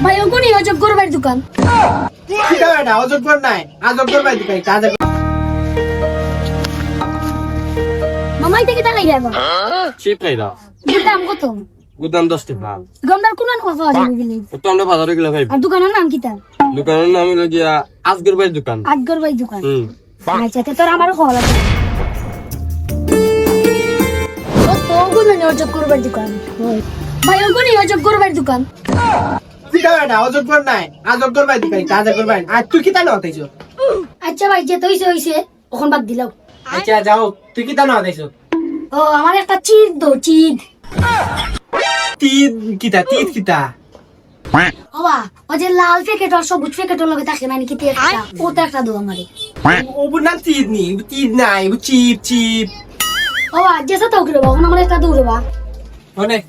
ভাই ওখানে অযোগ্যর ভাই দোকান। কি হবে না অযোগ্য নাই অযোগ্যর ভাই দিকে কাজে মামাই থেকে টাকা গেল চিপ নাই দাও দাম কত? গুদাম 10 টাকা গমদার কোন কথা যাবে গেলে তো আমরা বাজারে গেলে ভাই আর দোকানের নাম কি তার? দোকানের নাম হলো গিয়া আজগর ভাই দোকান। আটগর ভাই দোকান। হুম আচ্ছা তোর আমারও খবর আছে। ও তো ওখানে অযোগ্যর ভাই দোকান। ভাই ওখানে অযোগ্যর ভাই দোকান। কি হবে না অযোগ্য নাই অযোগ্যর ভাই দিকে কাজে করবেন আর তুই কি তা না হতেছ আচ্ছা ভাই যে হইছে হইছে ওখান বাদ দিলাও। আচ্ছা যাও তুই কি তা না হতেছ ও আমার একটা চিদ দো চিদ। তিদ কিতা তিদ কিতা বাবা ও যে লাল প্যাকেট আর সবুজ প্যাকেটের লগে থাকে না নাকি একটা ওটা একটা দো আমারে। ও বুনা তিদ নি তিদ নাই চিপ চিপ বাবা যে সাথে ওকে বাবা আমার একটা দৌড়বা। অনেক